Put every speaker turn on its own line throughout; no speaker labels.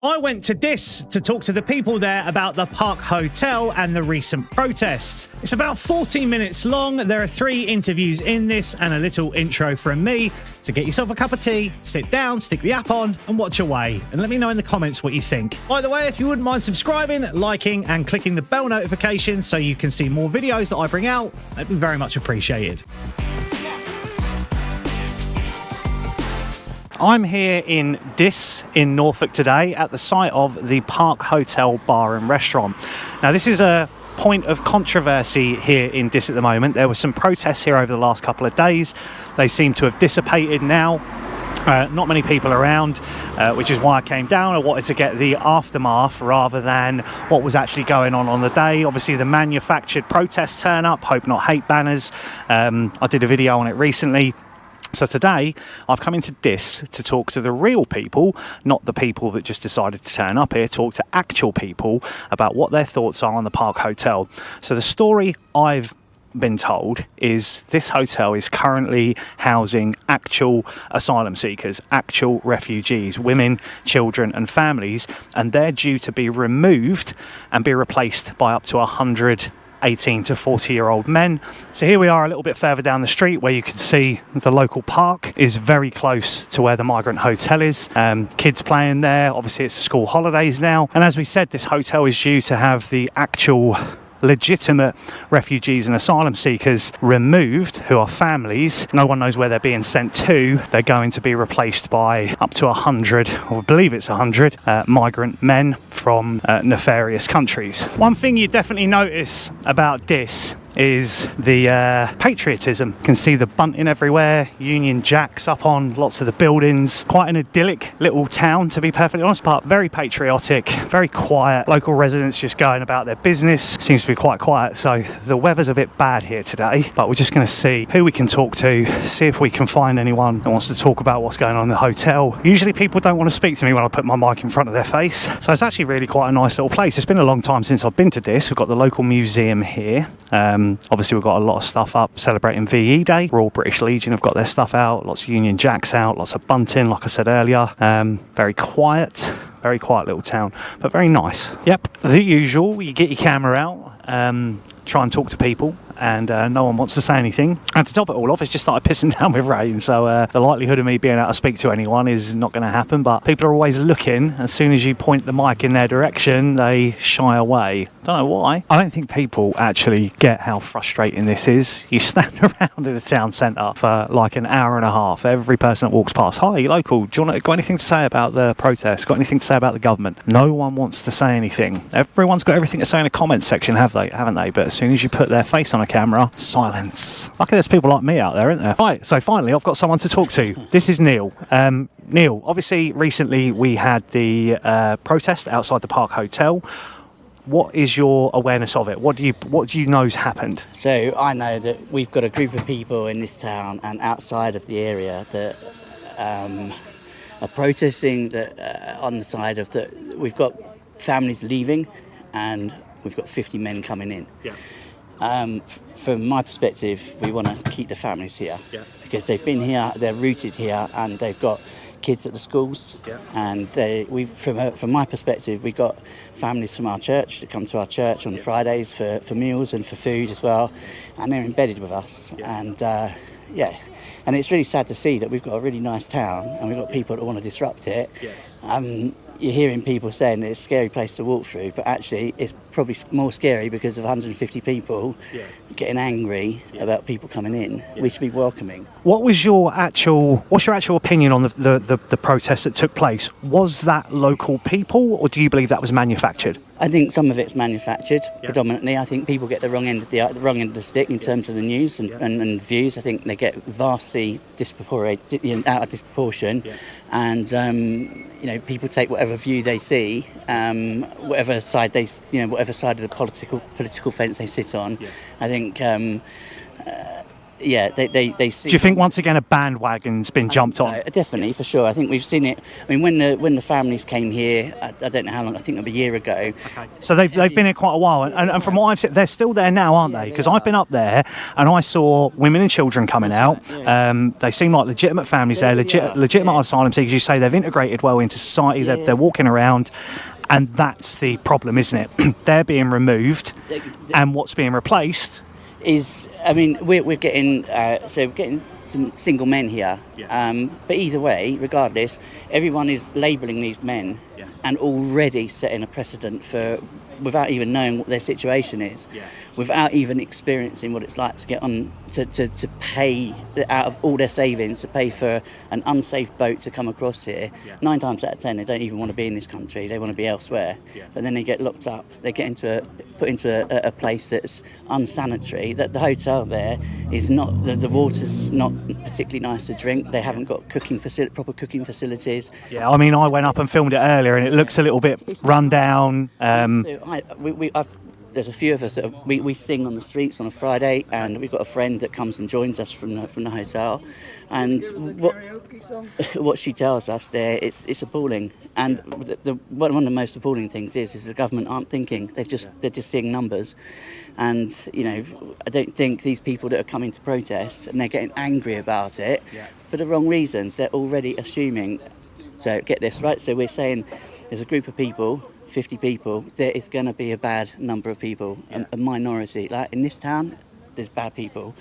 I went to Dis to talk to the people there about the Park Hotel and the recent protests. It's about 14 minutes long. There are 3 interviews in this and a little intro from me. So get yourself a cup of tea, sit down, stick the app on and watch away. And let me know in the comments what you think. By the way, if you wouldn't mind subscribing, liking and clicking the bell notification so you can see more videos that I bring out, that'd be very much appreciated. I'm here in Dis in Norfolk today at the site of the Park Hotel Bar and Restaurant. Now this is a point of controversy here in Dis at the moment. There were some protests here over the last couple of days. They seem to have dissipated now. Not many people around, which is why I came down. I wanted to get the aftermath rather than what was actually going on the day. Obviously the manufactured protest turn up, hope not hate banners. I did a video on it recently. So today, I've come into Dis to talk to the real people, not the people that just decided to turn up here, talk to actual people about what their thoughts are on the Park Hotel. So the story I've been told is this hotel is currently housing actual asylum seekers, actual refugees, women, children and families, and they're due to be removed and be replaced by up to 100 18 to 40-year-old men. So here we are a little bit further down the street where you can see the local park is very close to where the migrant hotel is. Kids playing there. Obviously it's school holidays now. And as we said, this hotel is due to have the actual legitimate refugees and asylum seekers removed, who are families. No one knows where they're being sent to. They're going to be replaced by up to 100, or I believe it's 100, migrant men from nefarious countries. One thing you definitely notice about Dis is the patriotism. You can see the bunting everywhere, Union Jacks up on lots of the buildings. Quite an idyllic little town, to be perfectly honest, but very patriotic, very quiet. Local residents just going about their business. Seems to be quite quiet, so the weather's a bit bad here today, but we're just going to see who we can talk to, see if we can find anyone that wants to talk about what's going on in the hotel. Usually people don't want to speak to me when I put my mic in front of their face, so it's actually really quite a nice little place. It's been a long time since I've been to Dis. We've got the local museum here. Obviously we've got a lot of stuff up celebrating VE Day. Royal British Legion have got their stuff out, lots of Union Jacks out, lots of bunting, like I said earlier. Very quiet little town, but very nice. Yep, the usual, you get your camera out, try and talk to people, and no one wants to say anything. And to top it all off, it's just started pissing down with rain, so the likelihood of me being able to speak to anyone is not going to happen, but people are always looking. As soon as you point the mic in their direction, they shy away. Don't know why. I don't think people actually get how frustrating this is. You stand around in the town centre for like an hour and a half. Every person that walks past, hi, local, do you want to, got anything to say about the protest? Got anything to say about the government? No one wants to say anything. Everyone's got everything to say in the comments section, haven't they? But as soon as you put their face on a camera, silence. Luckily there's people like me out there, isn't there? Right, so finally I've got someone to talk to. This is Neil. Neil, obviously recently we had the protest outside the Park Hotel. What is your awareness of it? What do you know's happened?
So I know that we've got a group of people in this town and outside of the area that are protesting that on the side of that we've got families leaving and we've got 50 men coming in. Yeah. From my perspective, we want to keep the families here, yeah, because they've been here, they're rooted here, and they've got kids at the schools. Yeah. And from my perspective, we've got families from our church that come to our church on, yeah, Fridays for meals and for food as well, and they're embedded with us. Yeah. And and it's really sad to see that we've got a really nice town and we've got people that want to disrupt it. Yes. You're hearing people saying that it's a scary place to walk through, but actually it's probably more scary because of 150 people, yeah, getting angry, yeah, about people coming in. Yeah. We should be welcoming. What's your actual opinion on the protest that took place? Was that local people, or do you believe that was manufactured? I think some of it's manufactured, yeah, predominantly. I think people get the wrong end of the stick in terms of the news and views. I think they get vastly out of disproportion, yeah, and people take whatever view they see, whatever side of the political fence they sit on. Yeah. I think they see.
Do you think once again a bandwagon's been jumped on?
Definitely, for sure. I think we've seen it. I mean, when the families came here, I don't know how long. I think a year ago.
Okay. So they've been here quite a while, and from what I've seen, they're still there now, aren't they? Because I've been up there and I saw women and children coming out.
Yeah.
They seem like legitimate families there, legitimate asylum seekers. You say they've integrated well into society. They're walking around. And that's the problem, isn't it? They're being removed, and what's being replaced
is, I mean, we're getting some single men here. But either way, regardless, everyone is labelling these men and already setting a precedent for, without even knowing what their situation is, without even experiencing what it's like to get on to pay out of all their savings to pay for an unsafe boat to come across here. 9 times out of 10 they don't even want to be in this country, they want to be elsewhere. But then they get locked up, they get put into a place that's unsanitary. That the hotel there is not, the water's not particularly nice to drink. They haven't got proper cooking facilities.
I mean, I went up and filmed it earlier and it looks a little bit run down.
There's a few of us that we sing on the streets on a Friday, and we've got a friend that comes and joins us from the hotel, and what she tells us there, it's appalling. And one of the most appalling things is the government aren't thinking. They're just seeing numbers, and I don't think these people that are coming to protest and they're getting angry about it for the wrong reasons. They're already assuming. So get this right. So we're saying there's a group of people. 50 people, there is going to be a bad number of people, a minority. Like in this town, there's bad people.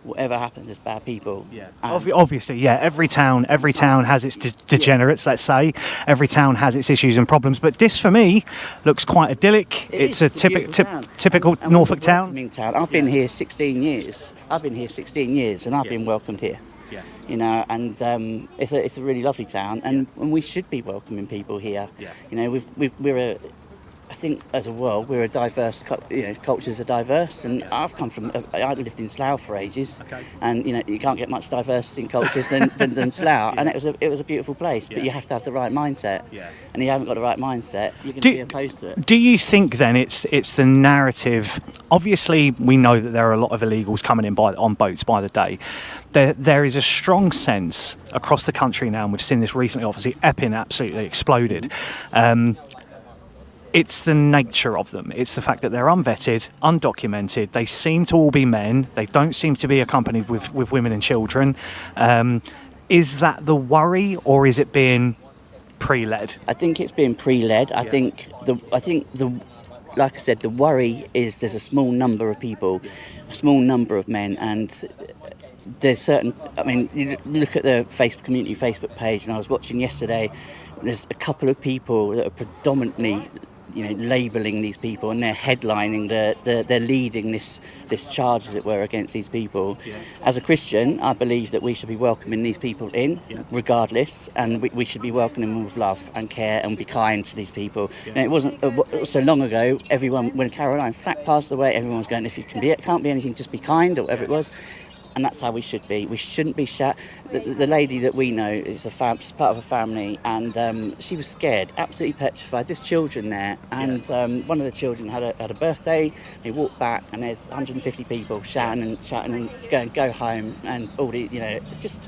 Whatever happens, there's bad people.
Obviously, every town has its degenerates, let's say. Every town has its issues and problems. But this, for me, looks quite idyllic. It's a typical Norfolk town.
I've been here 16 years. And I've been welcomed here. It's a really lovely town, and we should be welcoming people here. I think as a world we're a diverse. Cultures are diverse, and I lived in Slough for ages, and you can't get much diversity in cultures than Slough, and it was a beautiful place, but you have to have the right mindset, and you haven't got the right mindset, you're going to be opposed to it.
Do you think then it's the narrative? Obviously, we know that there are a lot of illegals coming in on boats by the day. There is a strong sense across the country now, and we've seen this recently. Obviously, Epping absolutely exploded. It's the nature of them. It's the fact that they're unvetted, undocumented. They seem to all be men. They don't seem to be accompanied with women and children. Is that the worry, or is it being pre-led?
I think it's being pre-led. I think like I said, the worry is there's a small number of people, a small number of men, and there's certain. I mean, you look at the community Facebook page, and I was watching yesterday. There's a couple of people that are predominantly, labelling these people, and they're headlining, they're leading this charge, as it were, against these people. As a Christian, I believe that we should be welcoming these people in, regardless, and we should be welcoming them with love and care and be kind to these people. It wasn't so long ago, when Caroline Flack passed away, everyone was going, if you can't be anything, just be kind, or whatever it was. And that's how we should be. We shouldn't be shut. The lady that we know is she's part of a family, and she was scared, absolutely petrified. There's children there, and one of the children had a birthday. They walked back, and there's 150 people shouting and go home, and all the it's just.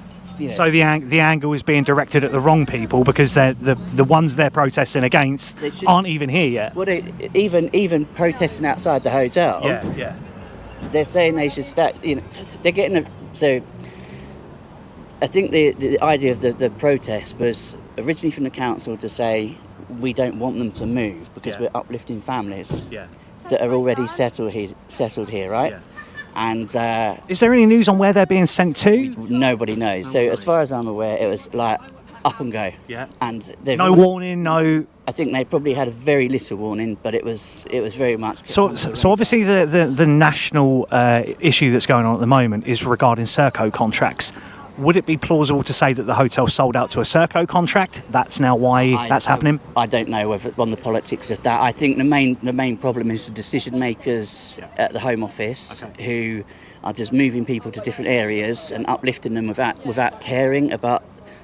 So the angle is being directed at the wrong people, because they're the ones they're protesting against aren't even here yet.
Well, even protesting outside the hotel. They're saying they should start. They're getting so. I think the idea of the protest was originally from the council to say we don't want them to move because we're uplifting families that are already settled here, right? And
is there any news on where they're being sent to?
Nobody knows. So as far as I'm aware, it was like up and go. And
no warning, no.
I think they probably had a very little warning, but it was very much.
So obviously the national issue that's going on at the moment is regarding Serco contracts. Would it be plausible to say that the hotel sold out to a Serco contract? That's now why that's happening?
I don't know whether on the politics of that. I think the main problem is the decision makers at the Home Office who are just moving people to different areas and uplifting them without caring about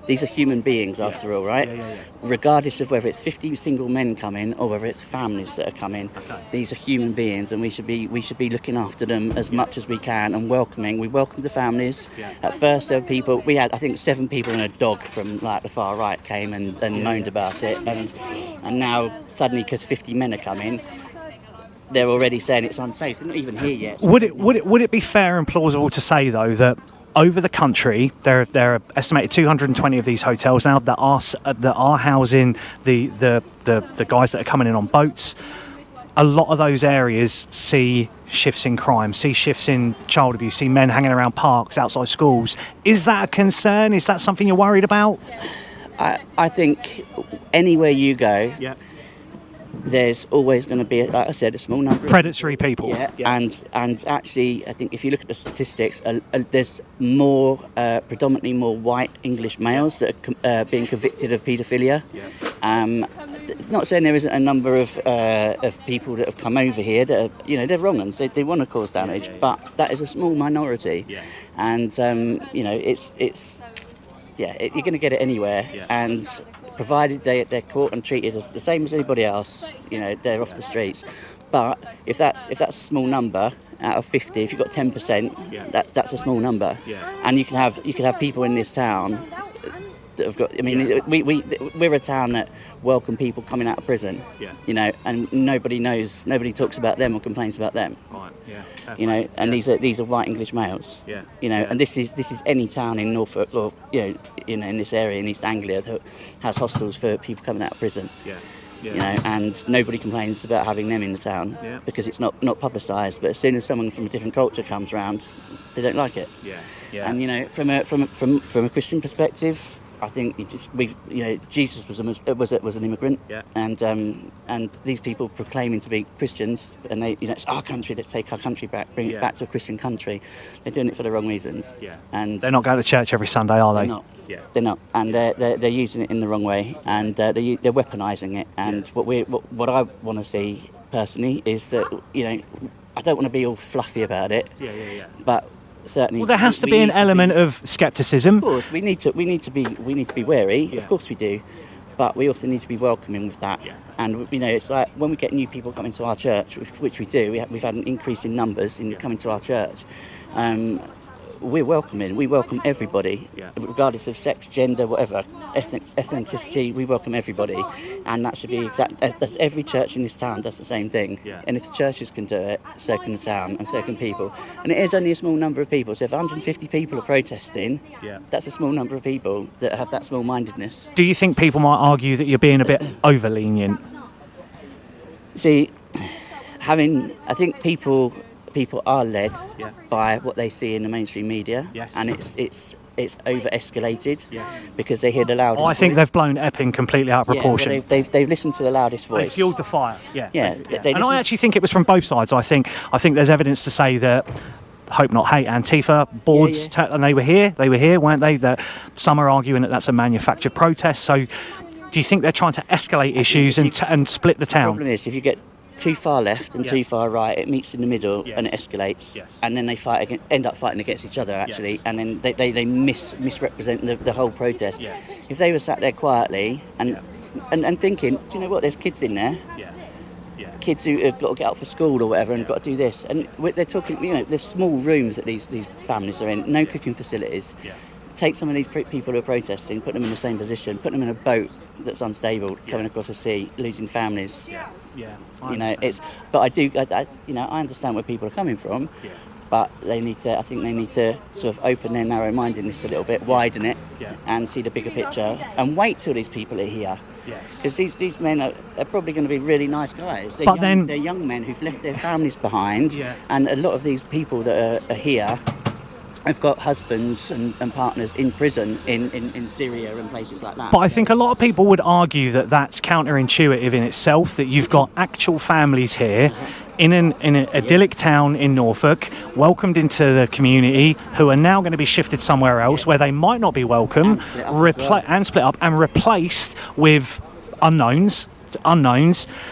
these are human beings after all, right? Regardless of whether it's 50 single men coming or whether it's families that are coming, these are human beings, and we should be looking after them as much as we can and welcoming. We welcomed the families. At first there were people, we had I think 7 people and a dog from like the far right came and moaned about it, and now suddenly because 50 men are coming, they're already saying it's unsafe. They're not even here yet.
Would it be fair and plausible to say though that over the country there are estimated 220 of these hotels now that are housing the guys that are coming in on boats? A lot of those areas see shifts in crime, see shifts in child abuse, see men hanging around parks, outside schools. Is that a concern? Is that something you're worried about?
I think anywhere you go, there's always going to be, like I said, a small number of
predatory people.
And actually, I think if you look at the statistics, there's more, predominantly more white English males that are being convicted of paedophilia. Not saying there isn't a number of people that have come over here that are, they're wrong and they want to cause damage, but that is a small minority. And you're going to get it anywhere, and provided they're caught and treated as the same as anybody else, they're off the streets. But if that's a small number out of 50, if you've got 10%, that's a small number. And you can have people in this town that have got. I mean, we're a town that welcome people coming out of prison. And nobody talks about them or complains about them. Right. And these are white English males. And this is any town in Norfolk or in this area in East Anglia that has hostels for people coming out of prison. And nobody complains about having them in the town because it's not publicised. But as soon as someone from a different culture comes round, they don't like it. And from a Christian perspective, I think Jesus was an immigrant, and these people proclaiming to be Christians, and it's our country. Let's take our country back, bring it back to a Christian country. They're doing it for the wrong reasons. And
they're not going to church every Sunday, are they?
They're not, and they're using it in the wrong way, and they're weaponising it. And what I want to see personally is that I don't want to be all fluffy about it. But certainly,
there has to be an element of scepticism.
Of course, we need to be wary. Of course we do, but we also need to be welcoming with that. And it's like when we get new people coming to our church, which we do. We've had an increase in numbers in coming to our church. We're welcoming. We welcome everybody, regardless of sex, gender, whatever, ethnicity. We welcome everybody, and that should be that's every church in this town does the same thing. And if the churches can do it, so can the town, and so can people. And it is only a small number of people. So if 150 people are protesting, that's a small number of people that have that small-mindedness.
Do you think people might argue that you're being a bit over lenient?
See, I think people are led by what they see in the mainstream media, and it's over-escalated because they hear the loudest voice.
I think they've blown Epping completely out of proportion.
Well, they've listened to the loudest voice.
They fueled the fire.
And
I actually think it was from both sides. I think there's evidence to say that Hope Not Hate Antifa boards, and they were here, weren't they? That some are arguing that that's a manufactured protest. So, do you think they're trying to escalate issues and split the town?
The problem is, if you get too far left and too far right, it meets in the middle and it escalates, and then they end up fighting against each other actually, and then they misrepresent the whole protest. If they were sat there quietly and thinking, do you know what, there's kids in there, kids who have got to get up for school or whatever and got to do this, and they're talking, there's small rooms that these families are in, no cooking facilities. Take some of these people who are protesting, put them in the same position, put them in a boat that's unstable, coming across the sea, losing families. But I understand where people are coming from. But I think they need to sort of open their narrow-mindedness a little bit, widen it, and see the bigger picture, and wait till these people are here. Because these men are probably going to be really nice guys. They're young men who've left their families behind, and a lot of these people that are here have got husbands and partners in prison in Syria and places like that.
But I think a lot of people would argue that that's counterintuitive in itself, that you've got actual families here in an idyllic town in Norfolk, welcomed into the community, who are now going to be shifted somewhere else where they might not be welcome, and split up and replaced with unknowns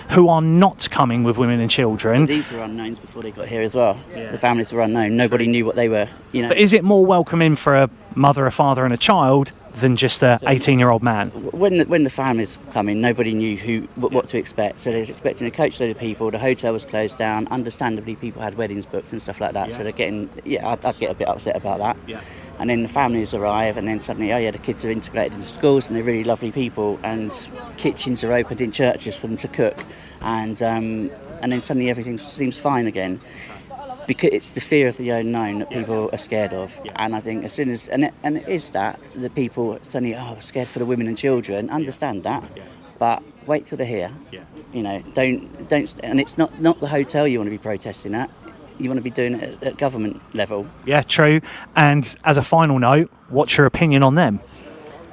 who are not coming with women and children.
Well, these were unknowns before they got here as well. The families were unknown. Nobody knew what they were.
But is it more welcoming for a mother, a father and a child than just a 18-year-old man.
When the families come in, nobody knew what to expect. So they was expecting a coachload of people. The hotel was closed down. Understandably, people had weddings booked and stuff like that. So they're getting, I'd get a bit upset about that. Yeah. And then the families arrive, and then suddenly, the kids are integrated into schools, and they're really lovely people, and kitchens are opened in churches for them to cook, and then suddenly everything seems fine again. Because it's the fear of the unknown that people are scared of, and I think as soon as and it is that the people suddenly scared for the women and children. Understand that, but wait till they're here. Don't, and it's not the hotel you want to be protesting at. You want to be doing it at government level.
Yeah, true. And as a final note, what's your opinion on them?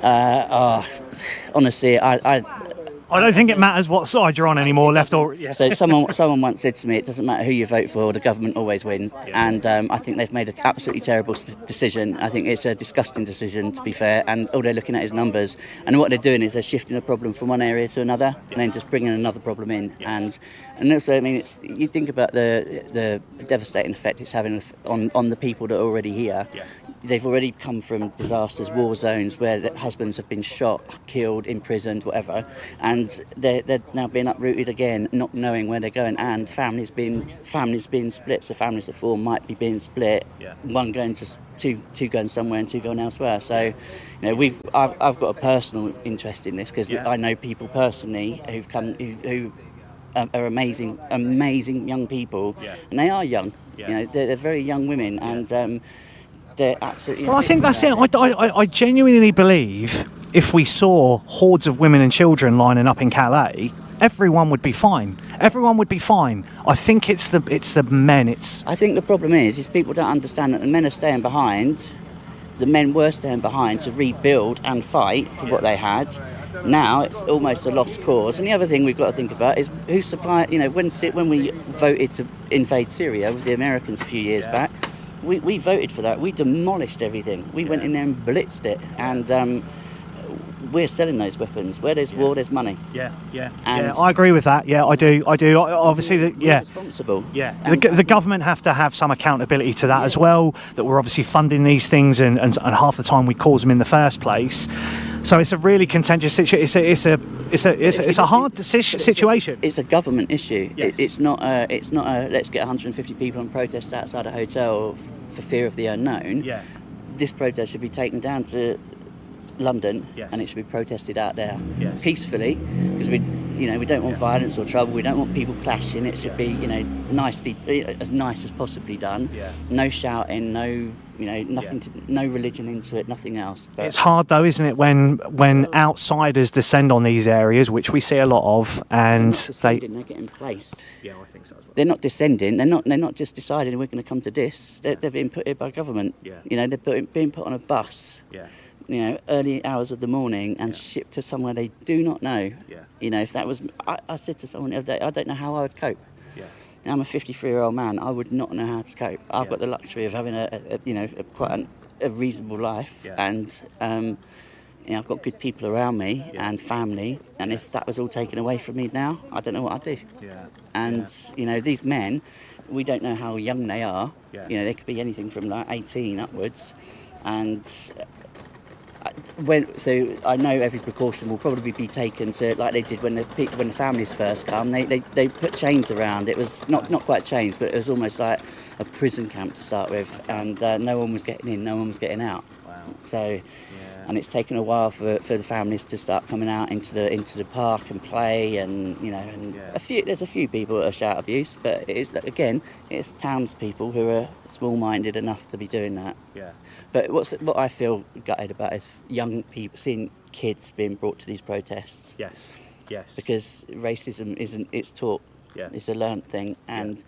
Honestly,
I don't think it matters what side you're on anymore, left or... Yeah.
So someone once said to me, it doesn't matter who you vote for, the government always wins. Yeah. And I think they've made an absolutely terrible decision. I think it's a disgusting decision, to be fair, and all they're looking at is numbers. And what they're doing is they're shifting a problem from one area to another, and then just bringing another problem in. Yes. And also, I mean, you think about the devastating effect it's having on the people that are already here. Yeah. They've already come from disasters, war zones, where the husbands have been shot, killed, imprisoned, whatever, and they're now being uprooted again, not knowing where they're going, and families being split. So families of four might be being split, one going to two going somewhere and two going elsewhere. So, I've got a personal interest in this because I know people personally who've come who are amazing young people, and they are young. They're very young women, and. They're absolutely.
Well, I think that's it. I genuinely believe if we saw hordes of women and children lining up in Calais, everyone would be fine. Everyone would be fine. I think it's the men. I
think the problem is people don't understand that the men are staying behind. The men were staying behind to rebuild and fight for what they had. Now it's almost a lost cause. And the other thing we've got to think about is who supplied. When we voted to invade Syria with the Americans a few years back. We voted for that. We demolished everything. We went in there and blitzed it. And we're selling those weapons. Where there's war, there's money.
I agree with that. Yeah, I do. Obviously,
we're responsible.
Yeah, the government have to have some accountability to that as well. That we're obviously funding these things, and half the time we cause them in the first place. So it's a really contentious situation. It's a hard situation.
It's a government issue.
Yes.
It's not a let's get 150 people and protest outside a hotel for fear of the unknown.
Yeah.
This protest should be taken down to London, and it should be protested out there peacefully, because we don't want violence or trouble. We don't want people clashing. It should be nicely, as nice as possibly done. No shouting, no nothing no religion into it, nothing else.
But it's hard though, isn't it, when outsiders descend on these areas, which we see a lot of, and they're
getting placed.
Yeah, I think so as well.
They're not descending. They're not just deciding we're going to come to this. They're being put here by government. They're being put on a bus. Early hours of the morning and shipped to somewhere they do not know. If that was, I said to someone the other day, I don't know how I would cope. I'm a 53-year-old man. I would not know how to cope. I've got the luxury of having quite a reasonable life, and I've got good people around me and family. And if that was all taken away from me now, I don't know what I'd do. And these men, we don't know how young they are. They could be anything from like 18 upwards, and. So I know every precaution will probably be taken to, like they did when the families first come. They put chains around. It was not quite chains, but it was almost like a prison camp to start with, and no one was getting in, no one was getting out.
Wow.
So, and it's taken a while for the families to start coming out into the park and play, and there's a few people that shout abuse, but it's townspeople who are small-minded enough to be doing that. But what I feel gutted about is young people, seeing kids being brought to these protests.
Yes.
Because racism it's taught. It's a learned thing, and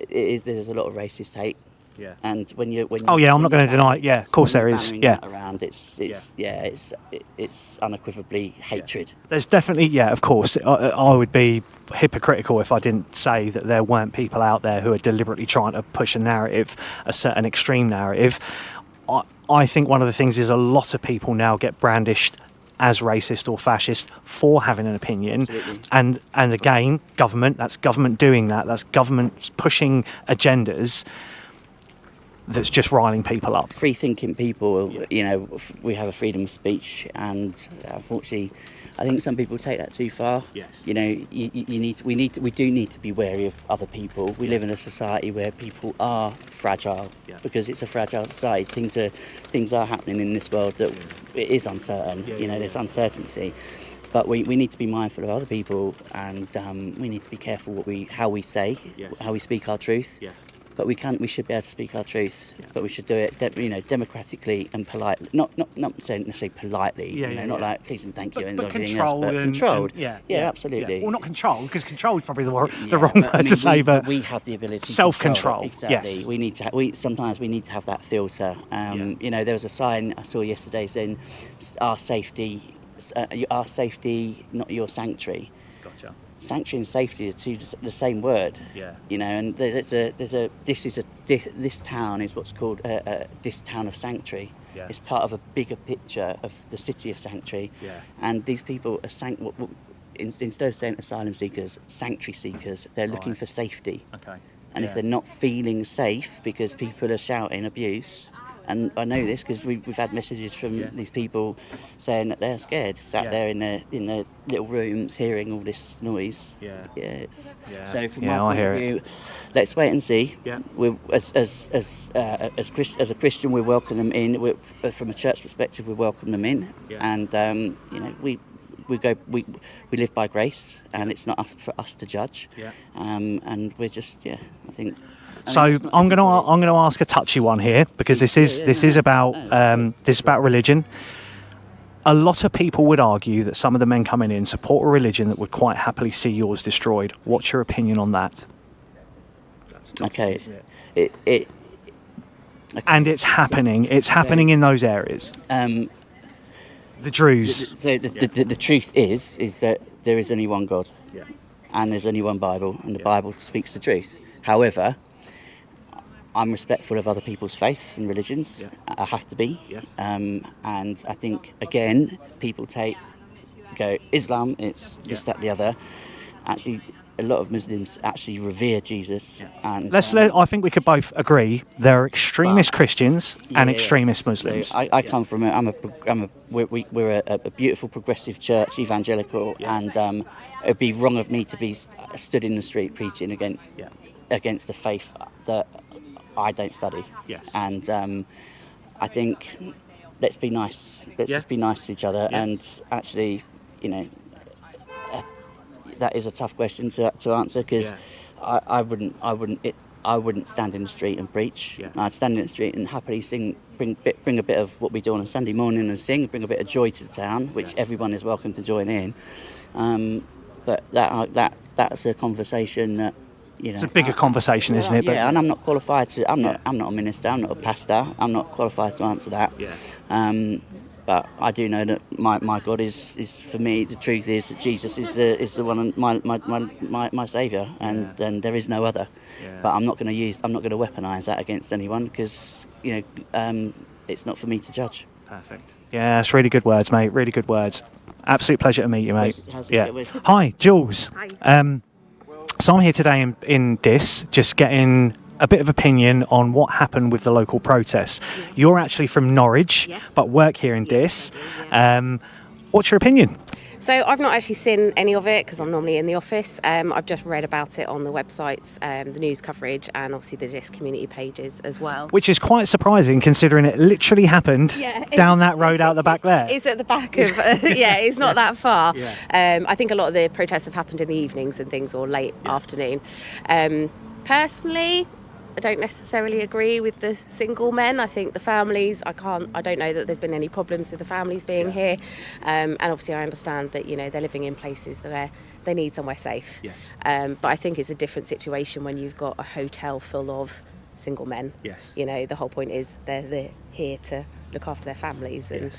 there's a lot of racist hate. And when you
I'm not going to deny it. Yeah, of course there is.
Around it's unequivocally hatred.
There's definitely of course. I would be hypocritical if I didn't say that there weren't people out there who are deliberately trying to push a narrative, a certain extreme narrative. I think one of the things is a lot of people now get brandished as racist or fascist for having an opinion.
Absolutely.
And again, that's government doing that. That's government pushing agendas. that's just riling people up?
Free thinking people, you know, we have a freedom of speech, and unfortunately I think some people take that too far.
Yes.
You know, we do need to be wary of other people. We live in a society where people are fragile, because it's a fragile society. Things are happening in this world that it is uncertain. There's uncertainty. But we need to be mindful of other people, and we need to be careful how we say, how we speak our truth. But we should be able to speak our truth, but we should do it, democratically and politely. Not saying necessarily politely, not like please and thank you and everything else, but controlled. Absolutely.
Well, not controlled, because controlled is probably the wrong word to say, but
we have the ability to
self-control.
Exactly.
Yes.
We need to. Sometimes we need to have that filter. There was a sign I saw yesterday saying, "Our safety, not your sanctuary."
Gotcha.
Sanctuary and safety are the same word. And this town is what's called this town of sanctuary. It's part of a bigger picture of the city of sanctuary. And these people are instead of saying asylum seekers, sanctuary seekers. They're looking for safety.
Okay.
And if they're not feeling safe because people are shouting abuse. And I know this because we've had messages from these people saying that they're scared, sat there in their little rooms hearing all this noise. So from my point of view, let's wait and see. We're, as a Christian, we welcome them in. From a church perspective, we welcome them in, and we live by grace, and it's not for us to judge. And we're just I think.
So I'm going to ask a touchy one here, because this is about religion. A lot of people would argue that some of the men coming in support a religion that would quite happily see yours destroyed. What's your opinion on that?
Okay.
And it's happening. It's happening in those areas. The Druze.
So the truth is that there is only one God, and there's only one Bible, and the Bible speaks the truth. However, I'm respectful of other people's faiths and religions. I have to be. And I think, again, people go, Islam, it's this, that, the other. Actually, a lot of Muslims actually revere Jesus. And
I think we could both agree there are extremist Christians and extremist Muslims.
So I come from we're a beautiful progressive church, evangelical, and it'd be wrong of me to be stood in the street preaching against the faith that I don't study. And I think let's be nice. Let's just be nice to each other. And actually, that is a tough question to answer, because I wouldn't stand in the street and preach. I'd stand in the street and happily sing, bring a bit of what we do on a Sunday morning and sing, bring a bit of joy to the town, which everyone is welcome to join in. But that's a conversation that.
It's a bigger conversation, isn't it?
And I'm not qualified to. I'm not a minister. I'm not a pastor. I'm not qualified to answer that. But I do know that my God is for me. The truth is that Jesus is the one, my saviour, and there is no other. But I'm not going to weaponise that against anyone, because it's not for me to judge. Perfect.
Yeah, that's really good words, mate. Really good words. Absolute pleasure to meet you, mate. Hi, Jules.
Hi.
So I'm here today in Dis, just getting a bit of opinion on what happened with the local protests. You're actually from Norwich, but work here in Dis. What's your opinion?
So I've not actually seen any of it, because I'm normally in the office. I've just read about it on the websites, the news coverage, and obviously the Dis community pages as well.
Which is quite surprising, considering it literally happened down that road out the back there.
It's at the back of, it's not that far. I think a lot of the protests have happened in the evenings and things, or late afternoon. Personally, I don't necessarily agree with the single men. I think the families, I don't know that there's been any problems with the families being here. And obviously I understand that, they're living in places where they need somewhere safe. But I think it's a different situation when you've got a hotel full of single men. The whole point is they're here to look after their families, and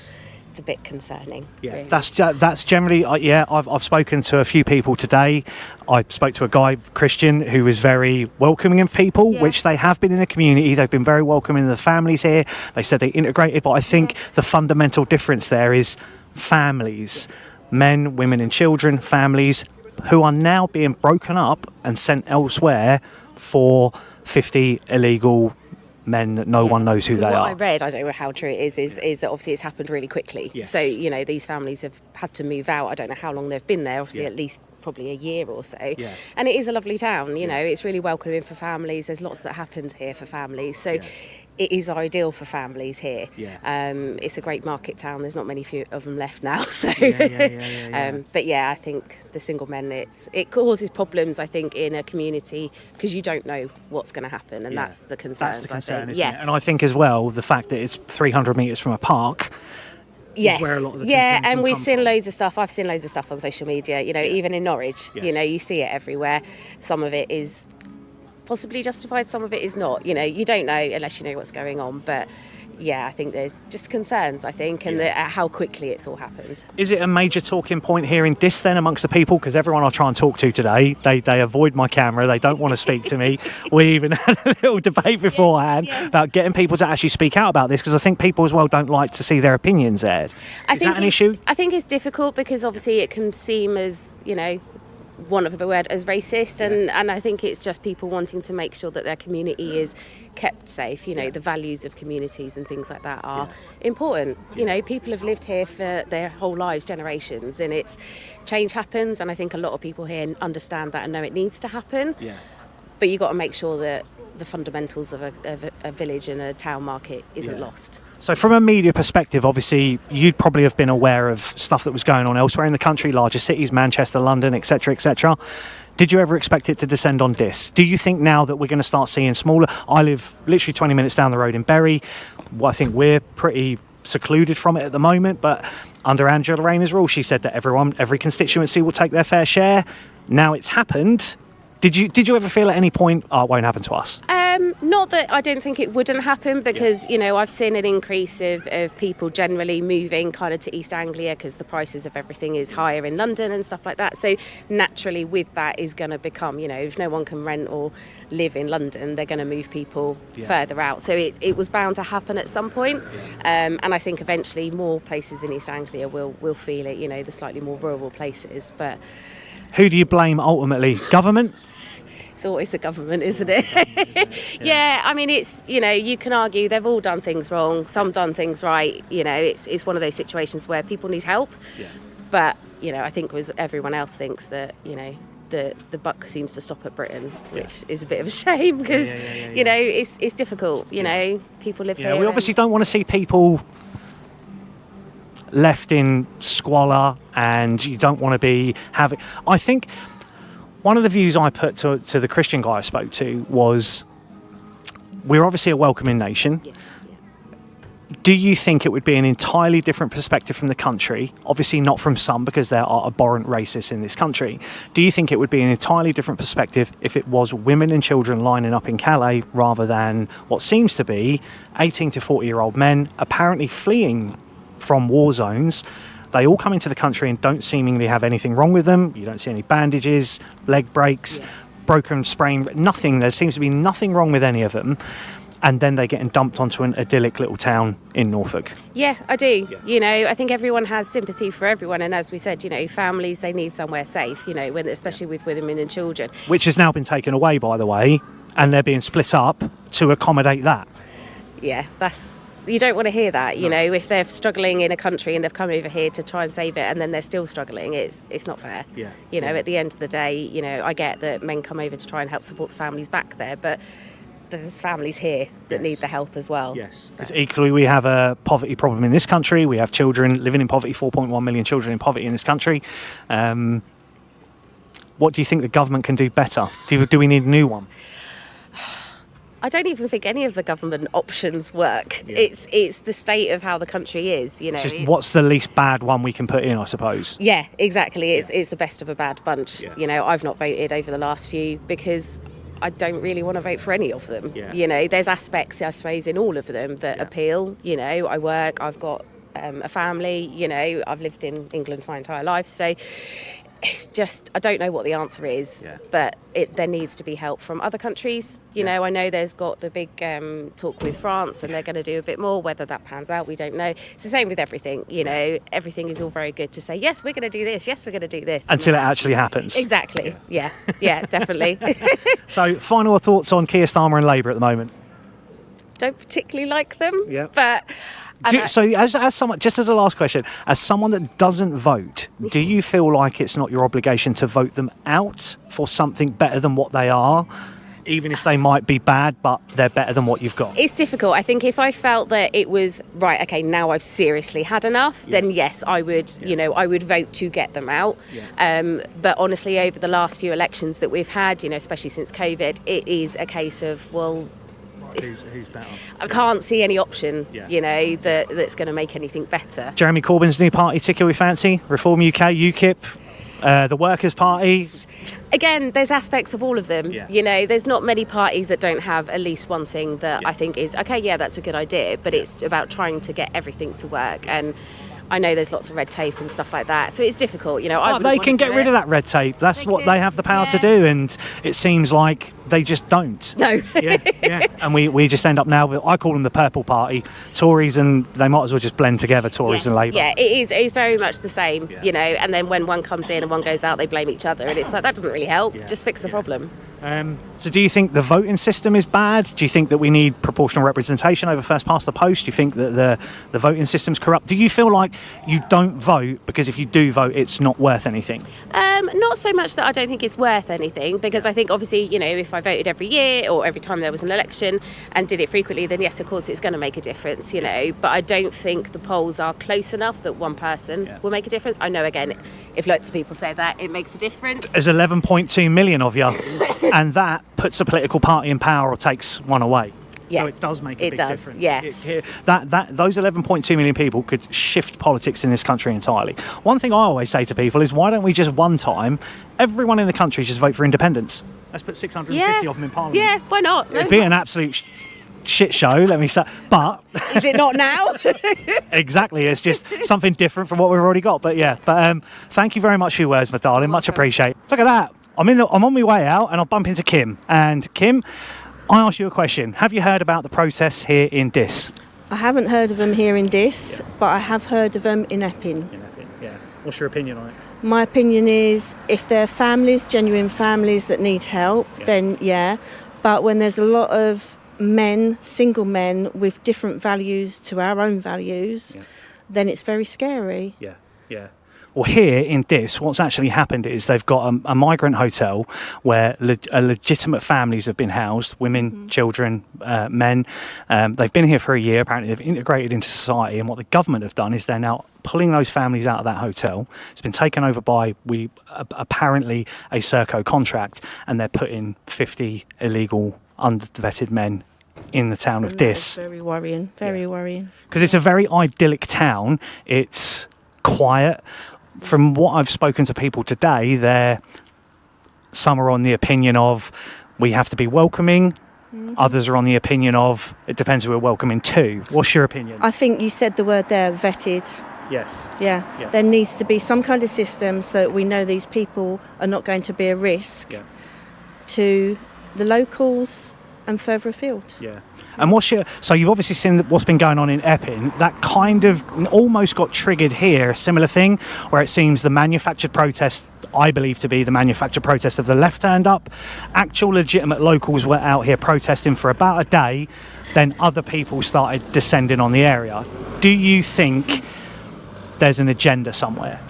it's a bit concerning. Really.
That's generally I've spoken to a few people today. I spoke to a guy, Christian, who was very welcoming of people, which they have been in the community. They've been very welcoming of the families here. They said they integrated, but I think the fundamental difference there is families, men, women and children, families who are now being broken up and sent elsewhere for 50 illegal men that no one knows who they
what
are.
I read, I don't know how true it is that obviously it's happened really quickly.
Yes.
So, these families have had to move out. I don't know how long they've been there, obviously at least probably a year or so.
Yeah.
And it is a lovely town, it's really welcoming for families. There's lots that happens here for families. So it is ideal for families here.
Yeah.
It's a great market town. There's not many few of them left now. So, but I think the single men, it causes problems, I think, in a community because you don't know what's going to happen, and that's the concern.
That's the concern,
I think.
isn't it? And I think as well, the fact that it's 300 metres from a park.
Yes.
Where a lot of the
and we've
come
seen
from.
loads of stuff. I've seen loads of stuff on social media, even in Norwich,
Yes.
you see it everywhere. Some of it is possibly justified, some of it is not. You don't know unless you know what's going on. But I think there's just concerns, I think, and how quickly it's all happened.
Is it a major talking point here in Dis then amongst the people? Because everyone I try and talk to today, they avoid my camera. They don't want to speak to me. We even had a little debate beforehand about getting people to actually speak out about this, because I think people as well don't like to see their opinions aired. Is that an issue?
I think it's difficult because obviously it can seem as, one of a word, as racist, and I think it's just people wanting to make sure that their community is kept safe. The values of communities and things like that are important. People have lived here for their whole lives, generations, and it's change happens, and I think a lot of people here understand that and know it needs to happen. But you've got to make sure that the fundamentals of a village and a town market isn't lost.
So from a media perspective, obviously, you'd probably have been aware of stuff that was going on elsewhere in the country, larger cities, Manchester, London, etc., etc. Did you ever expect it to descend on Dis? Do you think now that we're going to start seeing smaller... I live literally 20 minutes down the road in Bury. Well, I think we're pretty secluded from it at the moment, but under Angela Rayner's rule, she said that every constituency will take their fair share. Now it's happened. Did you ever feel at any point, it won't happen to us?
Not that I don't think it wouldn't happen, because I've seen an increase of people generally moving kind of to East Anglia because the prices of everything is higher in London and stuff like that. So naturally with that is going to become, if no one can rent or live in London, they're going to move people further out. So it was bound to happen at some point. And I think eventually more places in East Anglia will feel it, the slightly more rural places. But
who do you blame ultimately? Government?
It's always the government, isn't it? I mean, it's, you can argue they've all done things wrong, some done things right. It's one of those situations where people need help. But, I think everyone else thinks that, the buck seems to stop at Britain, which is a bit of a shame because, it's difficult, people live here.
We obviously don't want to see people left in squalor, and you don't want to be having... I think... One of the views I put to the Christian guy I spoke to was, we're obviously a welcoming nation. Do you think it would be an entirely different perspective from the country? Obviously not from some, because there are abhorrent racists in this country. Do you think it would be an entirely different perspective if it was women and children lining up in Calais rather than what seems to be 18 to 40-year-old men apparently fleeing from war zones? They all come into the country and don't seemingly have anything wrong with them. You don't see any bandages, leg breaks, broken, sprained, nothing. There seems to be nothing wrong with any of them. And then they're getting dumped onto an idyllic little town in Norfolk. Yeah,
I do. I think everyone has sympathy for everyone. And as we said, families, they need somewhere safe, especially with women and children.
Which has now been taken away, by the way, and they're being split up to accommodate that.
Yeah, you don't want to hear that, if they're struggling in a country and they've come over here to try and save it and then they're still struggling, it's not fair. At the end of the day, I get that men come over to try and help support the families back there, but there's families here that need the help as well.
Because equally we have a poverty problem in this country. We have children living in poverty, 4.1 million children in poverty in this country. What do you think the government can do better? Do we need a new one?
I don't even think any of the government options work. It's the state of how the country is,
It's just what's the least bad one we can put in, I suppose.
Yeah, exactly. It's the best of a bad bunch. I've not voted over the last few because I don't really want to vote for any of them. There's aspects, I suppose, in all of them that appeal. I work, I've got a family, I've lived in England my entire life. So it's just, I don't know what the answer is, but there needs to be help from other countries. I know there's got the big talk with France and they're going to do a bit more. Whether that pans out, we don't know. It's the same with everything. Everything is all very good to say, yes, we're going to do this. Yes, we're going to do this.
Until it actually happens.
Exactly. Yeah, definitely.
So final thoughts on Keir Starmer and Labour at the moment?
don't particularly like them.
Yeah.
But
So, as someone, just as a last question, as someone that doesn't vote, do you feel like it's not your obligation to vote them out for something better than what they are, even if they might be bad, but they're better than what you've got?
it's difficult. I think if I felt that it was right, okay, now I've seriously had enough, then yes, I would, I would vote to get them out. But honestly, over the last few elections that we've had, especially since COVID, it is a case of, well,
Who's better?
I can't see any option, that's going to make anything better.
Jeremy Corbyn's new party tickle we fancy? Reform UK, UKIP, the Workers' Party?
Again, there's aspects of all of them.
Yeah.
There's not many parties that don't have at least one thing that I think is, okay, yeah, that's a good idea, but it's about trying to get everything to work. And I know there's lots of red tape and stuff like that, so it's difficult.
They can get rid of that red tape. That's what they have the power to do, and it seems like they just don't.
No.
yeah. And we just end up now with, I call them the Purple Party, Tories, and they might as well just blend together, Tories and Labour.
Yeah, it is very much the same, and then when one comes in and one goes out, they blame each other, and it's like, that doesn't really help. Just fix the problem.
So do you think the voting system is bad? Do you think that we need proportional representation over first past the post? Do you think that the voting system's corrupt? Do you feel like you don't vote because if you do vote, it's not worth anything?
Not so much that I don't think it's worth anything, because I think obviously, if I voted every year or every time there was an election and did it frequently, then yes, of course, it's going to make a difference, But I don't think the polls are close enough that one person will make a difference. I know, again, if lots of people say that, it makes a difference.
There's 11.2 million of you, and that puts a political party in power or takes one away.
Yeah.
So it does make a big difference.
Yeah.
Those 11.2 million people could shift politics in this country entirely. One thing I always say to people is, why don't we just one time, everyone in the country just vote for independence? Let's put 650 of them in Parliament.
Yeah, why not?
It'd be an absolute shit show, let me say. But
is it not now?
Exactly, it's just something different from what we've already got. But thank you very much for your words, my darling. Much appreciated. Look at that. I'm on my way out and I'll bump into Kim. And Kim, I ask you a question. Have you heard about the protests here in Dis?
I haven't heard of them here in Dis, but I have heard of them in Epping.
Yeah. What's your opinion on it?
My opinion is, if they're families, genuine families that need help, then yeah. But when there's a lot of men, single men, with different values to our own values, then it's very scary.
Yeah. Well, here in Dis, what's actually happened is they've got a migrant hotel where legitimate families have been housed, women, children, men. They've been here for a year. Apparently, they've integrated into society. And what the government have done is they're now pulling those families out of that hotel. It's been taken over by, apparently, a Serco contract. And they're putting 50 illegal, unvetted men in the town of Dis.
Very worrying, very worrying.
Because it's a very idyllic town. It's quiet. From what I've spoken to people today, some are on the opinion of we have to be welcoming. Others are on the opinion of it depends who we're welcoming to. What's your opinion?
I think you said the word there, vetted.
Yes.
Yeah. There needs to be some kind of system so that we know these people are not going to be a risk to the locals and further afield.
Yeah. And so you've obviously seen what's been going on in Epping. That kind of almost got triggered here, a similar thing, where it seems the manufactured protest, I believe to be the manufactured protest of the left turned up. Actual legitimate locals were out here protesting for about a day. Then other people started descending on the area. Do you think there's an agenda somewhere?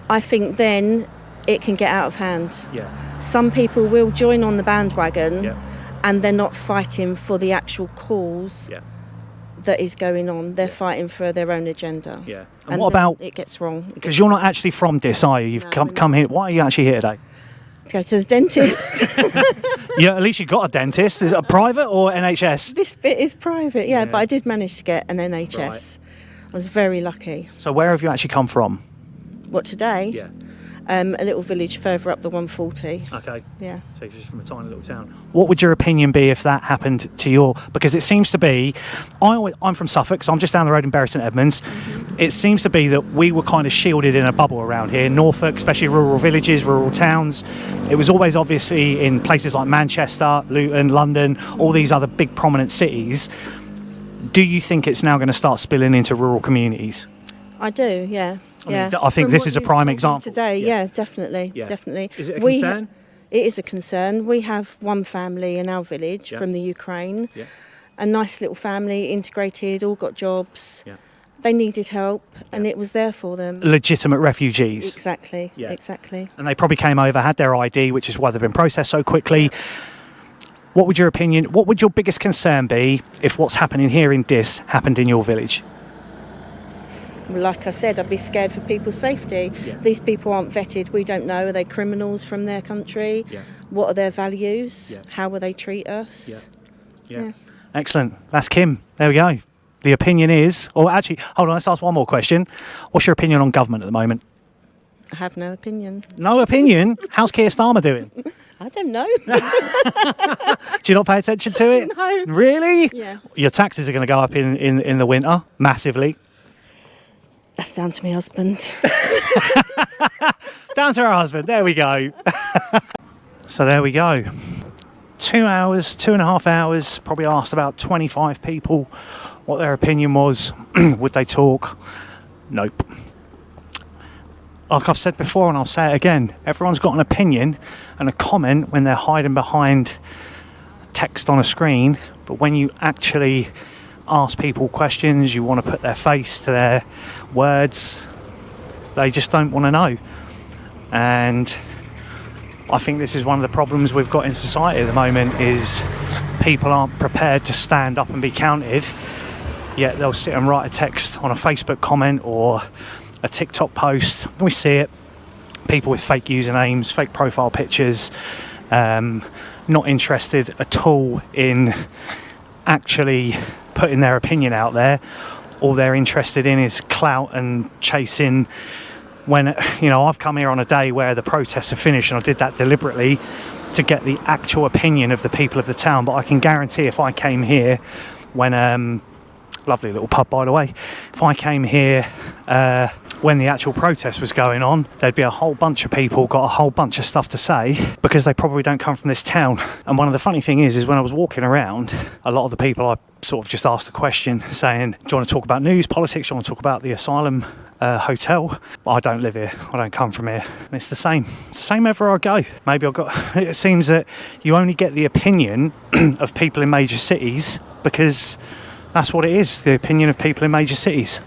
I think then it can get out of hand.
Yeah.
Some people will join on the bandwagon. And they're not fighting for the actual cause that is going on. They're fighting for their own agenda.
Yeah. And what about...
It gets wrong.
Because you're not actually from Dis, are you? You've come here... Why are you actually here today?
To go to the dentist.
Yeah, at least you got a dentist. Is it a private or NHS?
This bit is private, but I did manage to get an NHS. Right. I was very lucky.
So where have you actually come from?
What, today?
Yeah.
A little village further up the 140.
Okay.
Yeah.
So you're just from a tiny little town. What would your opinion be if that happened to your... Because it seems to be... I'm from Suffolk, so I'm just down the road in Bury St Edmunds. It seems to be that we were kind of shielded in a bubble around here. Norfolk, especially rural villages, rural towns. It was always obviously in places like Manchester, Luton, London, all these other big prominent cities. Do you think it's now going to start spilling into rural communities?
I do, yeah.
I think this is a prime example.
Today, definitely.
Is it a concern?
It is a concern. We have one family in our village from the Ukraine. a nice little family, integrated, all got jobs.
Yeah.
They needed help, and it was there for them.
Legitimate refugees.
Exactly,
Yeah.
exactly.
And they probably came over, had their ID, which is why they've been processed so quickly. What would your biggest concern be if what's happening here in Dis happened in your village?
Like I said, I'd be scared for people's safety.
Yeah.
These people aren't vetted. We don't know. Are they criminals from their country?
Yeah.
What are their values?
Yeah.
How will they treat us?
Yeah. Excellent. That's Kim. There we go. The opinion is, or actually, hold on, let's ask one more question. What's your opinion on government at the moment?
I have no opinion.
No opinion? How's Keir Starmer doing?
I don't know.
Do you not pay attention to it?
No.
Really?
Yeah.
Your taxes are going to go up in the winter, massively.
That's down to my husband.
Down to our husband. There we go. So there we go. 2.5 hours, probably asked about 25 people what their opinion was. Would they talk? Nope. Like I've said before, and I'll say it again, everyone's got an opinion and a comment when they're hiding behind text on a screen, but when you actually ask people questions, you want to put their face to their words, they just don't want to know. And I think this is one of the problems we've got in society at the moment, is people aren't prepared to stand up and be counted, yet they'll sit and write a text on a Facebook comment or a TikTok post. We see it. People with fake usernames, fake profile pictures, not interested at all in actually putting their opinion out there. All they're interested in is clout and chasing. When, I've come here on a day where the protests are finished, and I did that deliberately to get the actual opinion of the people of the town. But I can guarantee if I came here when, lovely little pub by the way, if I came here when the actual protest was going on, there'd be a whole bunch of people got a whole bunch of stuff to say, because they probably don't come from this town. And one of the funny things is when I was walking around, a lot of the people, I sort of just asked a question saying, do you want to talk about news, politics, do you want to talk about the asylum hotel? I don't live here, I don't come from here. And it's the same everywhere I go. Maybe it seems that you only get the opinion of people in major cities because that's what it is, the opinion of people in major cities.